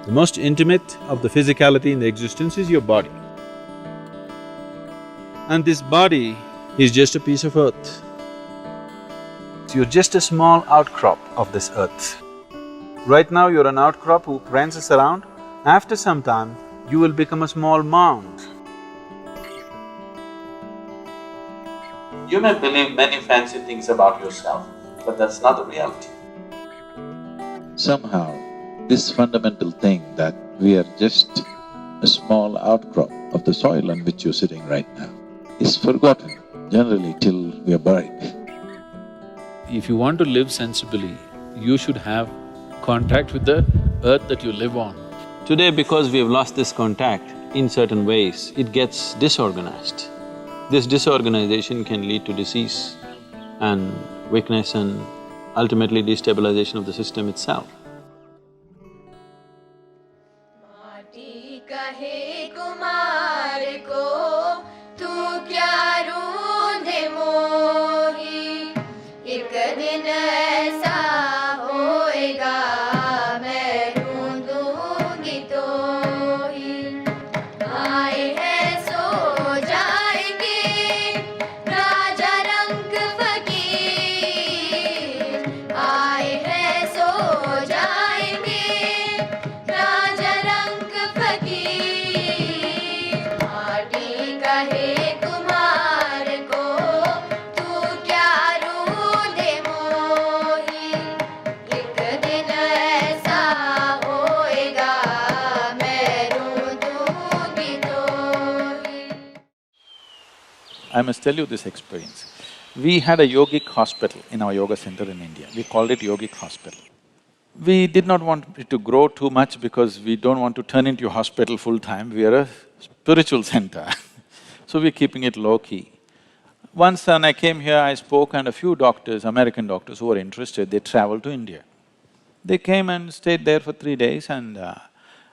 The most intimate of the physicality in the existence is your body. And this body is just a piece of earth. You're just a small outcrop of this earth. Right now you're an outcrop who prances around. After some time, you will become a small mound. You may believe many fancy things about yourself, but that's not the reality. Somehow, this fundamental thing that we are just a small outcrop of the soil on which you're sitting right now is forgotten generally till we are buried. If you want to live sensibly, you should have contact with the earth that you live on. Today, because we have lost this contact, in certain ways, it gets disorganized. This disorganization can lead to disease and weakness and ultimately destabilization of the system itself. I must tell you this experience. We had a yogic hospital in our yoga center in India. We called it yogic hospital. We did not want it to grow too much because we don't want to turn into a hospital full-time. We are a spiritual center so we're keeping it low-key. Once when I came here, I spoke and a few doctors, American doctors who were interested, they traveled to India. They came and stayed there for 3 days and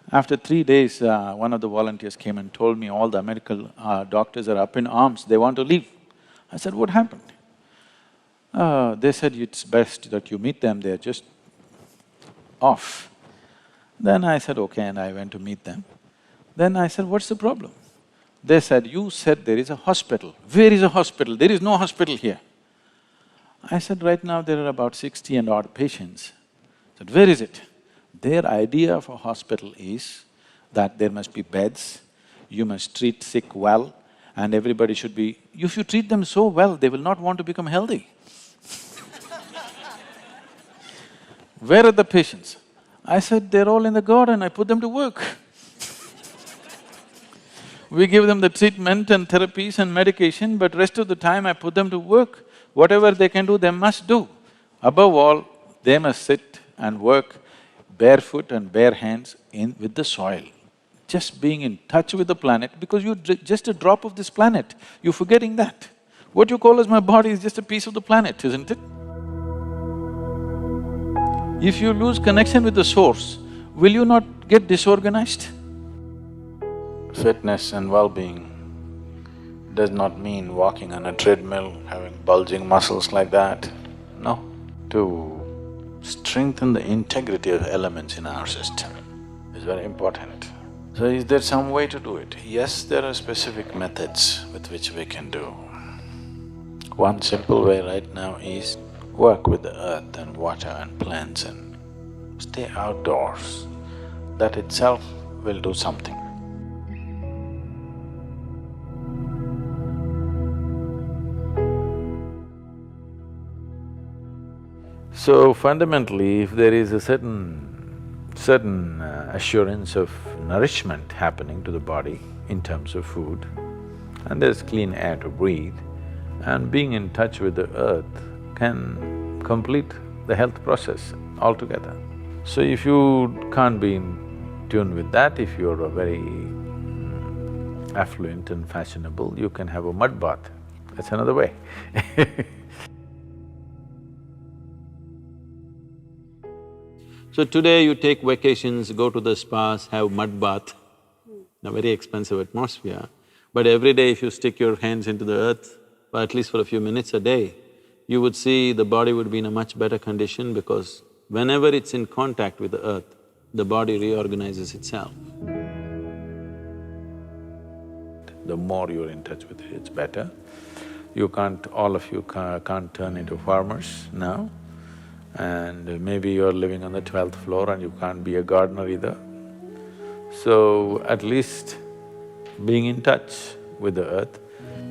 after 3 days, one of the volunteers came and told me all the American doctors are up in arms, they want to leave. I said, what happened? They said, it's best that you meet them, they're just off. Then I said, okay, and I went to meet them. Then I said, what's the problem? They said, you said there is a hospital. Where is a hospital? There is no hospital here. I said, right now there are about 60 and odd patients. I said, where is it? Their idea of a hospital is that there must be beds, you must treat sick well, and everybody should be… If you treat them so well, they will not want to become healthy. Where are the patients? I said, they're all in the garden, I put them to work. We give them the treatment and therapies and medication, but rest of the time I put them to work. Whatever they can do, they must do. Above all, they must sit and work barefoot and bare hands with the soil. Just being in touch with the planet, because you're just a drop of this planet, you're forgetting that. What you call as my body is just a piece of the planet, isn't it? If you lose connection with the source, will you not get disorganized? Fitness and well-being does not mean walking on a treadmill, having bulging muscles like that. No. To strengthen the integrity of elements in our system is very important. So is there some way to do it? Yes, there are specific methods with which we can do. One simple way right now is work with the earth and water and plants and stay outdoors. That itself will do something. So fundamentally, if there is a certain assurance of nourishment happening to the body in terms of food, and there's clean air to breathe, and being in touch with the earth can complete the health process altogether. So if you can't be in tune with that, if you're a very affluent and fashionable, you can have a mud bath, that's another way So today you take vacations, go to the spas, have mud bath, a very expensive atmosphere. But every day if you stick your hands into the earth, or at least for a few minutes a day, you would see the body would be in a much better condition because whenever it's in contact with the earth, the body reorganizes itself. The more you're in touch with it, it's better. You can't… all of you can't turn into farmers now, and maybe you're living on the 12th floor and you can't be a gardener either. So, at least being in touch with the earth,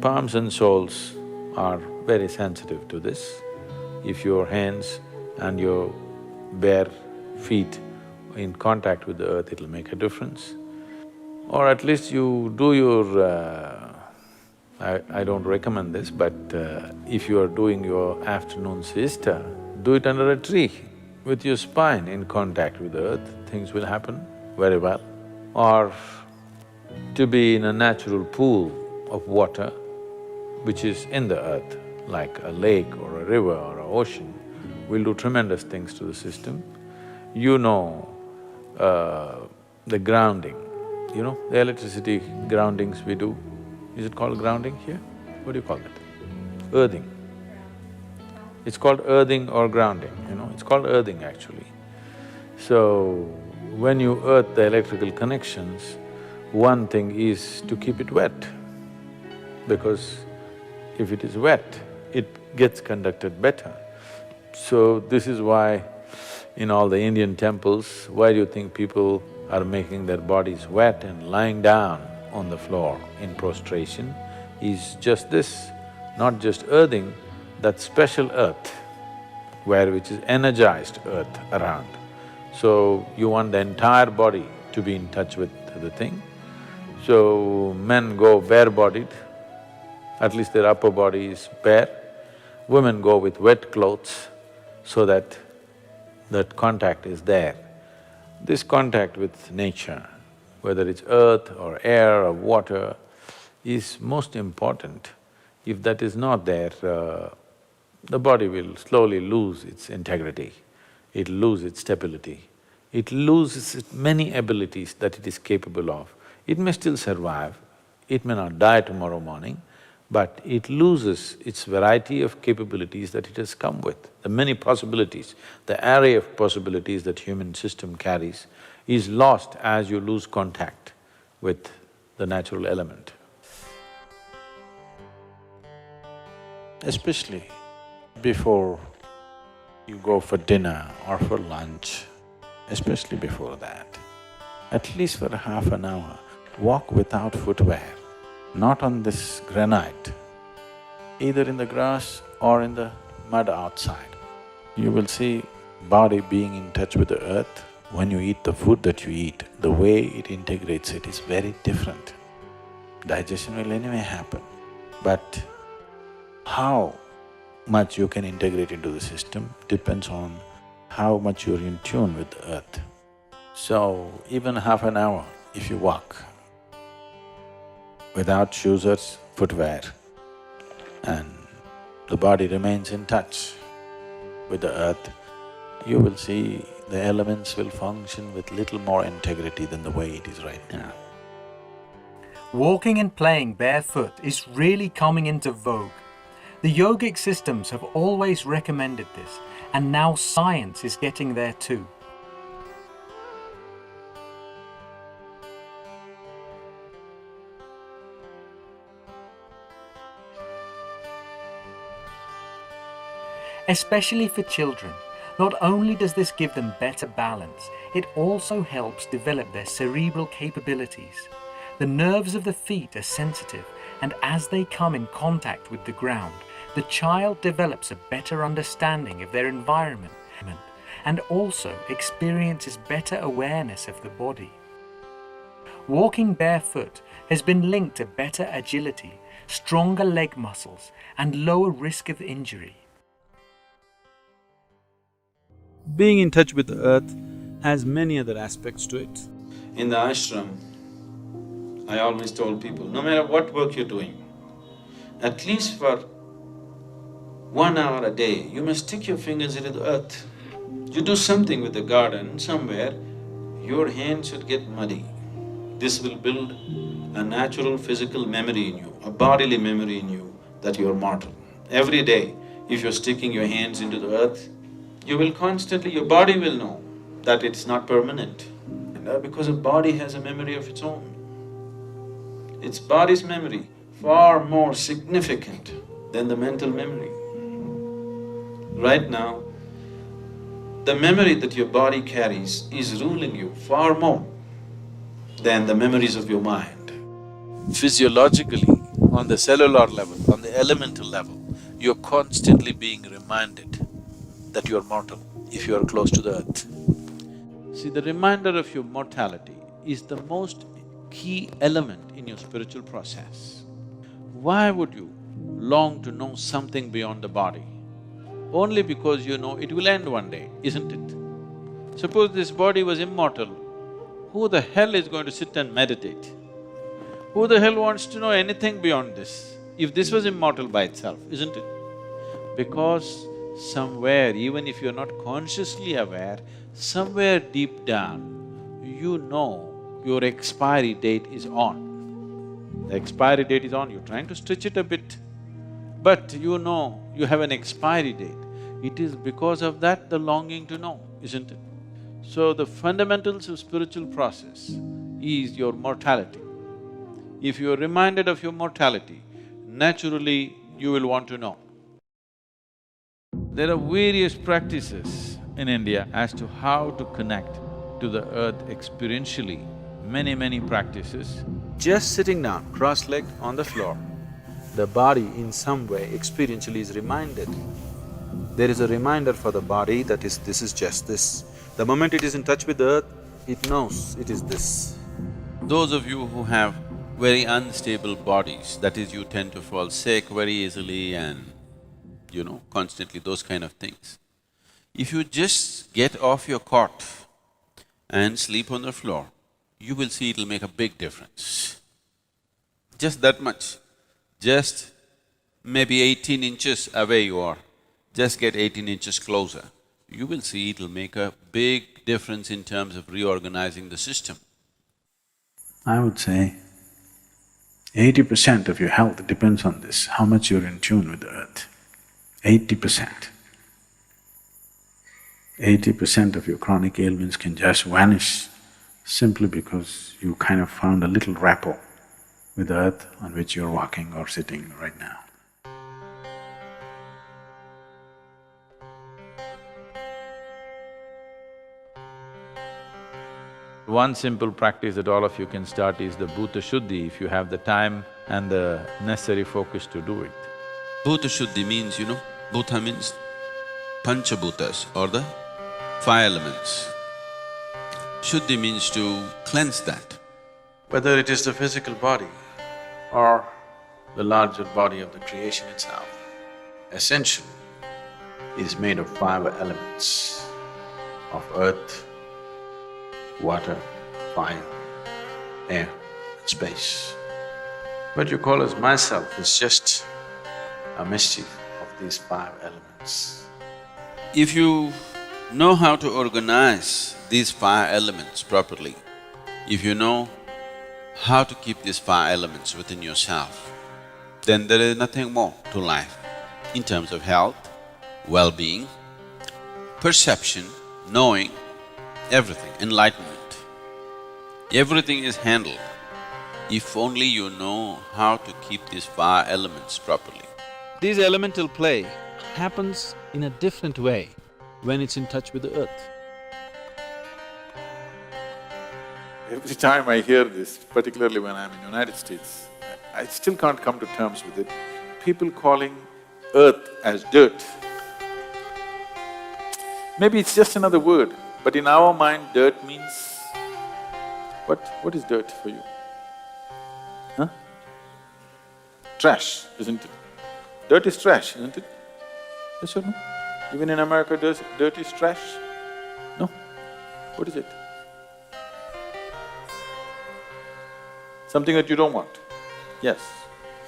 palms and soles are very sensitive to this. If your hands and your bare feet in contact with the earth, it'll make a difference. Or at least you do your… I don't recommend this, but if you are doing your afternoon siesta, do it under a tree with your spine in contact with the earth, things will happen very well. Or to be in a natural pool of water which is in the earth, like a lake or a river or an ocean, will do tremendous things to the system. You know the grounding, you know, the electricity groundings we do. Is it called grounding here? What do you call it? Earthing. It's called earthing or grounding, you know, it's called earthing actually. So, when you earth the electrical connections, one thing is to keep it wet, because if it is wet, it gets conducted better. So, this is why in all the Indian temples, why do you think people are making their bodies wet and lying down on the floor in prostration? Is just this, not just earthing, that special earth which is energized earth around. So, you want the entire body to be in touch with the thing. So, men go bare-bodied, at least their upper body is bare. Women go with wet clothes so that that contact is there. This contact with nature, whether it's earth or air or water, is most important. If that is not there, the body will slowly lose its integrity, it'll lose its stability, it loses its many abilities that it is capable of. It may still survive, it may not die tomorrow morning, but it loses its variety of capabilities that it has come with. The many possibilities, the array of possibilities that human system carries is lost as you lose contact with the natural element. Especially before you go for dinner or for lunch, especially before that, at least for half an hour, walk without footwear, not on this granite, either in the grass or in the mud outside. You will see body being in touch with the earth. When you eat the food that you eat, the way it integrates it is very different. Digestion will anyway happen, but how much you can integrate into the system depends on how much you're in tune with the earth. So, even half an hour if you walk without shoes or footwear, and the body remains in touch with the earth, you will see the elements will function with little more integrity than the way it is right now. Walking and playing barefoot is really coming into vogue. The yogic systems have always recommended this, and now science is getting there too. Especially for children, not only does this give them better balance, it also helps develop their cerebral capabilities. The nerves of the feet are sensitive, and as they come in contact with the ground, the child develops a better understanding of their environment and also experiences better awareness of the body. Walking barefoot has been linked to better agility, stronger leg muscles, and lower risk of injury. Being in touch with the earth has many other aspects to it. In the ashram, I always told people, no matter what work you're doing, at least for 1 hour a day, you must stick your fingers into the earth. You do something with the garden somewhere, your hands should get muddy. This will build a natural physical memory in you, a bodily memory in you that you're mortal. Every day, if you're sticking your hands into the earth, you will constantly… your body will know that it's not permanent. Because a body has a memory of its own. Its body's memory far more significant than the mental memory. Right now, the memory that your body carries is ruling you far more than the memories of your mind. Physiologically, on the cellular level, on the elemental level, you're constantly being reminded that you're mortal if you're close to the earth. See, the reminder of your mortality is the most key element in your spiritual process. Why would you long to know something beyond the body? Only because you know it will end one day, isn't it? Suppose this body was immortal, who the hell is going to sit and meditate? Who the hell wants to know anything beyond this, if this was immortal by itself, isn't it? Because somewhere, even if you're not consciously aware, somewhere deep down, you know your expiry date is on. The expiry date is on, you're trying to stretch it a bit, but you know you have an expiry date. It is because of that the longing to know, isn't it? So the fundamentals of spiritual process is your mortality. If you are reminded of your mortality, naturally you will want to know. There are various practices in India as to how to connect to the earth experientially, many practices. Just sitting down, cross-legged on the floor, the body in some way experientially is reminded. There is a reminder for the body that this is just this. The moment it is in touch with the earth, it knows it is this. Those of you who have very unstable bodies, that is, you tend to fall sick very easily and constantly those kind of things. If you just get off your cot and sleep on the floor, you will see it'll make a big difference. Just that much. Just maybe 18 inches away you are, just get 18 inches closer. You will see it'll make a big difference in terms of reorganizing the system. I would say 80% of your health depends on this, how much you're in tune with the earth. 80%. 80% of your chronic ailments can just vanish simply because you kind of found a little rapport with the earth on which you're walking or sitting right now. One simple practice that all of you can start is the Bhuta Shuddhi, if you have the time and the necessary focus to do it. Bhuta Shuddhi means, Bhuta means Panchabhutas or the five elements. Shuddhi means to cleanse that. Whether it is the physical body or the larger body of the creation itself, essentially is made of five elements of earth, water, fire, air, and space. What you call as myself is just a mischief of these five elements. If you know how to organize these five elements properly, if you know how to keep these five elements within yourself, then there is nothing more to life in terms of health, well-being, perception, knowing, everything, enlightenment. Everything is handled if only you know how to keep these five elements properly. This elemental play happens in a different way when it's in touch with the earth. Every time I hear this, particularly when I'm in the United States, I still can't come to terms with it. People calling earth as dirt. Maybe it's just another word, but in our mind, dirt means… What is dirt for you? Huh? Trash, isn't it? Dirt is trash, isn't it? Yes or no? Even in America, dirt is trash? No? What is it? Something that you don't want. Yes,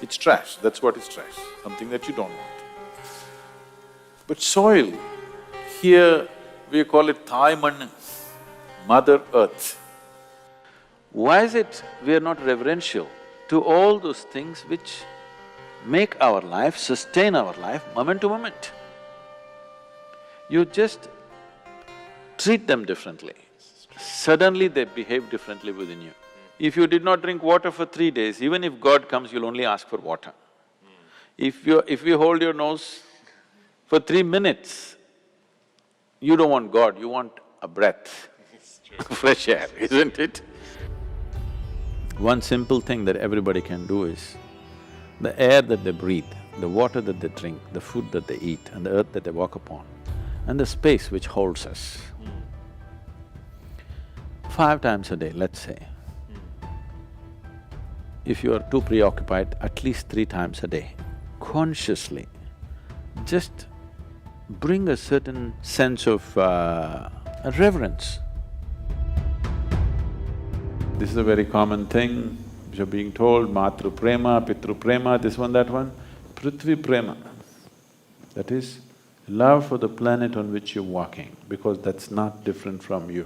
it's trash, that's what is trash, something that you don't want. But soil, here we call it Thai Mann, Mother Earth. Why is it we are not reverential to all those things which make our life, sustain our life moment to moment? You just treat them differently. Suddenly they behave differently within you. If you did not drink water for 3 days, even if God comes, you'll only ask for water. If you hold your nose for 3 minutes, you don't want God, you want a breath, fresh air, isn't it? One simple thing that everybody can do is, the air that they breathe, the water that they drink, the food that they eat, and the earth that they walk upon, and the space which holds us. 5 times a day, let's say. If you are too preoccupied, at least 3 times a day, consciously, just bring a certain sense of reverence. This is a very common thing, you're being told, Matru Prema, Pitru Prema, this one, that one. Prithvi Prema, that is love for the planet on which you're walking, because that's not different from you.